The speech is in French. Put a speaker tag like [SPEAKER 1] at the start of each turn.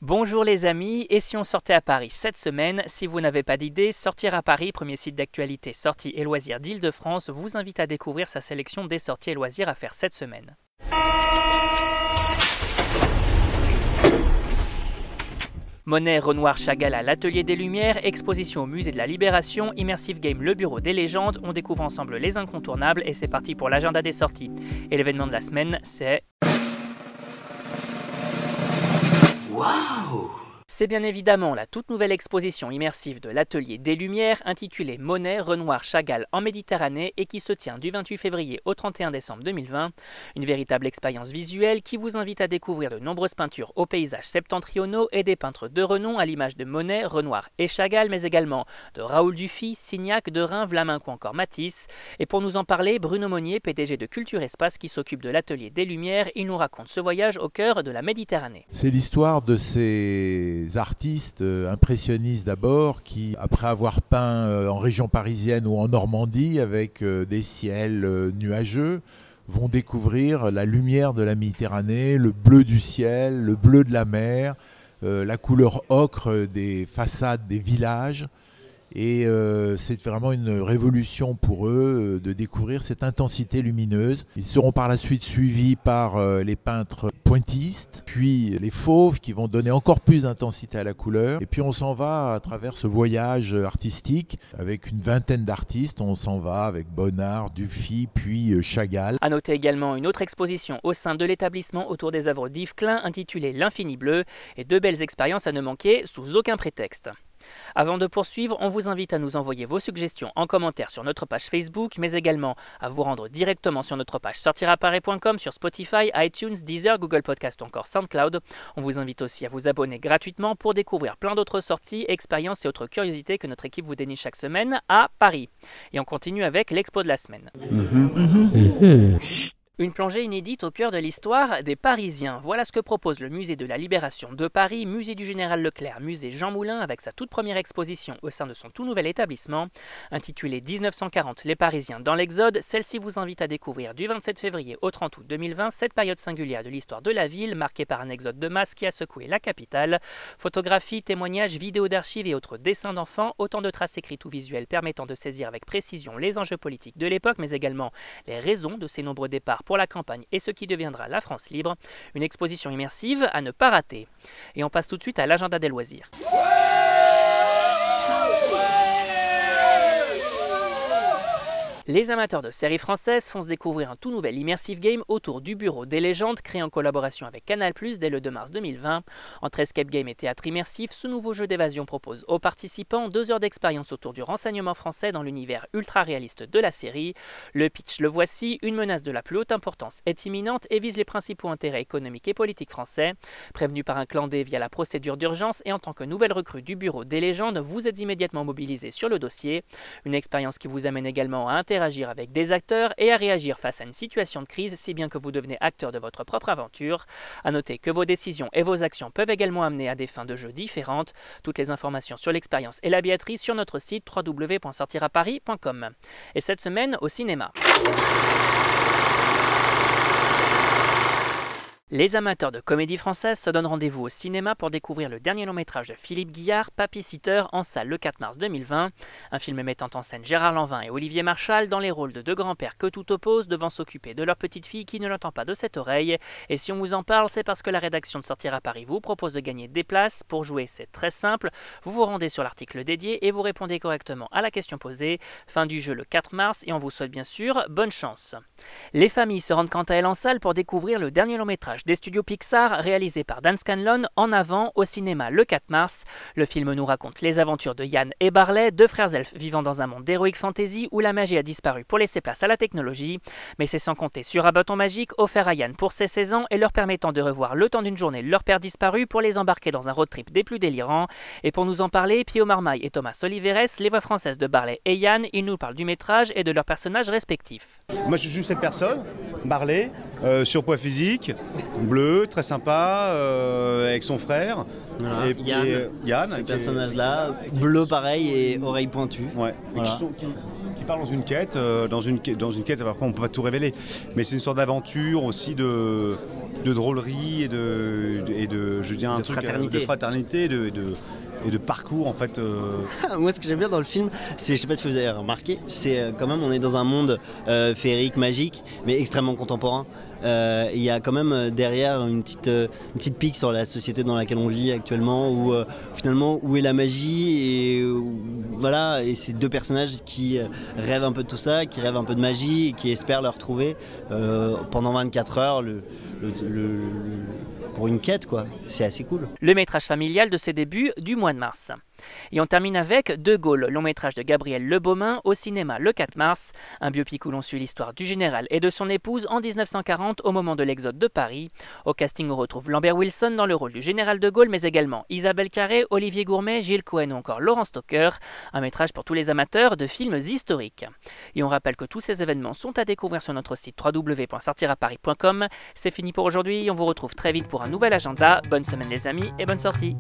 [SPEAKER 1] Bonjour les amis, et si on sortait à Paris cette semaine? Si vous n'avez pas d'idée, Sortir à Paris, premier site d'actualité sorties et loisirs d'Île-de-France, vous invite à découvrir sa sélection des sorties et loisirs à faire cette semaine. Monet, Renoir, Chagall à l'Atelier des Lumières, exposition au Musée de la Libération, Immersive Game Le Bureau des Légendes, on découvre ensemble les incontournables et c'est parti pour l'agenda des sorties. Et l'événement de la semaine, c'est...
[SPEAKER 2] Waouh!
[SPEAKER 1] C'est bien évidemment la toute nouvelle exposition immersive de l'Atelier des Lumières intitulée Monet, Renoir, Chagall en Méditerranée et qui se tient du 28 février au 31 décembre 2020. Une véritable expérience visuelle qui vous invite à découvrir de nombreuses peintures aux paysages septentrionaux et des peintres de renom à l'image de Monet, Renoir et Chagall, mais également de Raoul Dufy, Signac, Derain, Vlaminck ou encore Matisse. Et pour nous en parler, Bruno Monnier, PDG de Culture Espace qui s'occupe de l'Atelier des Lumières, il nous raconte ce voyage au cœur de la Méditerranée.
[SPEAKER 3] C'est l'histoire de ces artistes impressionnistes d'abord qui, après avoir peint en région parisienne ou en Normandie avec des ciels nuageux, vont découvrir la lumière de la Méditerranée, le bleu du ciel, le bleu de la mer, la couleur ocre des façades des villages. Et c'est vraiment une révolution pour eux de découvrir cette intensité lumineuse. Ils seront par la suite suivis par les peintres pointillistes, puis les fauves qui vont donner encore plus d'intensité à la couleur. Et puis on s'en va à travers ce voyage artistique avec une vingtaine d'artistes. On s'en va avec Bonnard, Dufy, puis Chagall.
[SPEAKER 1] A noter également une autre exposition au sein de l'établissement autour des œuvres d'Yves Klein intitulée L'Infini Bleu et deux belles expériences à ne manquer sous aucun prétexte. Avant de poursuivre, on vous invite à nous envoyer vos suggestions en commentaire sur notre page Facebook, mais également à vous rendre directement sur notre page sortiraparis.com, sur Spotify, iTunes, Deezer, Google Podcast ou encore SoundCloud. On vous invite aussi à vous abonner gratuitement pour découvrir plein d'autres sorties, expériences et autres curiosités que notre équipe vous déniche chaque semaine à Paris. Et on continue avec l'expo de la semaine. Une plongée inédite au cœur de l'histoire des Parisiens. Voilà ce que propose le Musée de la Libération de Paris, Musée du Général Leclerc, Musée Jean Moulin, avec sa toute première exposition au sein de son tout nouvel établissement. Intitulée 1940, les Parisiens dans l'Exode, celle-ci vous invite à découvrir du 27 février au 30 août 2020 cette période singulière de l'histoire de la ville, marquée par un exode de masse qui a secoué la capitale. Photographies, témoignages, vidéos d'archives et autres dessins d'enfants, autant de traces écrites ou visuelles permettant de saisir avec précision les enjeux politiques de l'époque, mais également les raisons de ces nombreux départs pour la campagne et ce qui deviendra la France libre. Une exposition immersive à ne pas rater. Et on passe tout de suite à l'agenda des loisirs. Les amateurs de séries françaises font se découvrir un tout nouvel immersive game autour du Bureau des Légendes, créé en collaboration avec Canal+ dès le 2 mars 2020. Entre escape game et théâtre immersif, ce nouveau jeu d'évasion propose aux participants 2 heures d'expérience autour du renseignement français dans l'univers ultra-réaliste de la série. Le pitch, le voici, une menace de la plus haute importance est imminente et vise les principaux intérêts économiques et politiques français. Prévenu par un clan D via la procédure d'urgence et en tant que nouvelle recrue du Bureau des Légendes, vous êtes immédiatement mobilisé sur le dossier. Une expérience qui vous amène également à interagir avec des acteurs et à réagir face à une situation de crise, si bien que vous devenez acteur de votre propre aventure. A noter que vos décisions et vos actions peuvent également amener à des fins de jeu différentes. Toutes les informations sur l'expérience et la billetterie sur notre site www.sortiraparis.com. Et cette semaine au cinéma. Les amateurs de comédie française se donnent rendez-vous au cinéma pour découvrir le dernier long-métrage de Philippe Guillard, Papy Sitter, en salle le 4 mars 2020. Un film mettant en scène Gérard Lanvin et Olivier Marchal dans les rôles de deux grands-pères que tout oppose, devant s'occuper de leur petite fille qui ne l'entend pas de cette oreille. Et si on vous en parle, c'est parce que la rédaction de Sortir à Paris vous propose de gagner des places. Pour jouer, c'est très simple. Vous vous rendez sur l'article dédié et vous répondez correctement à la question posée. Fin du jeu le 4 mars et on vous souhaite bien sûr bonne chance. Les familles se rendent quant à elles en salle pour découvrir le dernier long-métrage des studios Pixar, réalisé par Dan Scanlon, En avant au cinéma le 4 mars. Le film nous raconte les aventures de Yann et Barley, deux frères elfes vivant dans un monde d'heroic fantasy où la magie a disparu pour laisser place à la technologie. Mais c'est sans compter sur un bâton magique offert à Yann pour ses 16 ans et leur permettant de revoir le temps d'une journée leur père disparu pour les embarquer dans un road trip des plus délirants. Et pour nous en parler, Pio Marmaille et Thomas Oliveres, les voix françaises de Barley et Yann, ils nous parlent du métrage et de leurs personnages respectifs.
[SPEAKER 4] Moi je joue cette personne, Barley, surpoids physique, bleu, très sympa, avec son frère.
[SPEAKER 5] Voilà.
[SPEAKER 4] Et Yann,
[SPEAKER 5] ce personnage-là, bleu pareil et oreilles pointues.
[SPEAKER 4] Ouais.
[SPEAKER 5] Voilà.
[SPEAKER 4] Qui part dans une quête, après on peut pas tout révéler, mais c'est une sorte d'aventure aussi de de drôlerie et je veux dire, un truc
[SPEAKER 5] fraternité.
[SPEAKER 4] de fraternité et de parcours en fait.
[SPEAKER 5] Moi, ce que j'aime bien dans le film, c'est, je sais pas si vous avez remarqué, c'est quand même on est dans un monde féerique, magique, mais extrêmement contemporain. Il y a quand même derrière une petite pique sur la société dans laquelle on vit actuellement, où finalement où est la magie et voilà, et ces deux personnages qui rêvent un peu de tout ça, qui rêvent un peu de magie et qui espèrent le retrouver pendant 24 heures pour une quête quoi. C'est assez cool.
[SPEAKER 1] Le métrage familial de ses débuts du mois de mars. Et on termine avec De Gaulle, long métrage de Gabriel Le Beaumain au cinéma le 4 mars, un biopic où l'on suit l'histoire du général et de son épouse en 1940 au moment de l'exode de Paris. Au casting on retrouve Lambert Wilson dans le rôle du général de Gaulle, mais également Isabelle Carré, Olivier Gourmet, Gilles Cohen ou encore Laurent Stocker, un métrage pour tous les amateurs de films historiques. Et on rappelle que tous ces événements sont à découvrir sur notre site www.sortiraparis.com. C'est fini pour aujourd'hui, on vous retrouve très vite pour un nouvel agenda. Bonne semaine les amis et bonne sortie.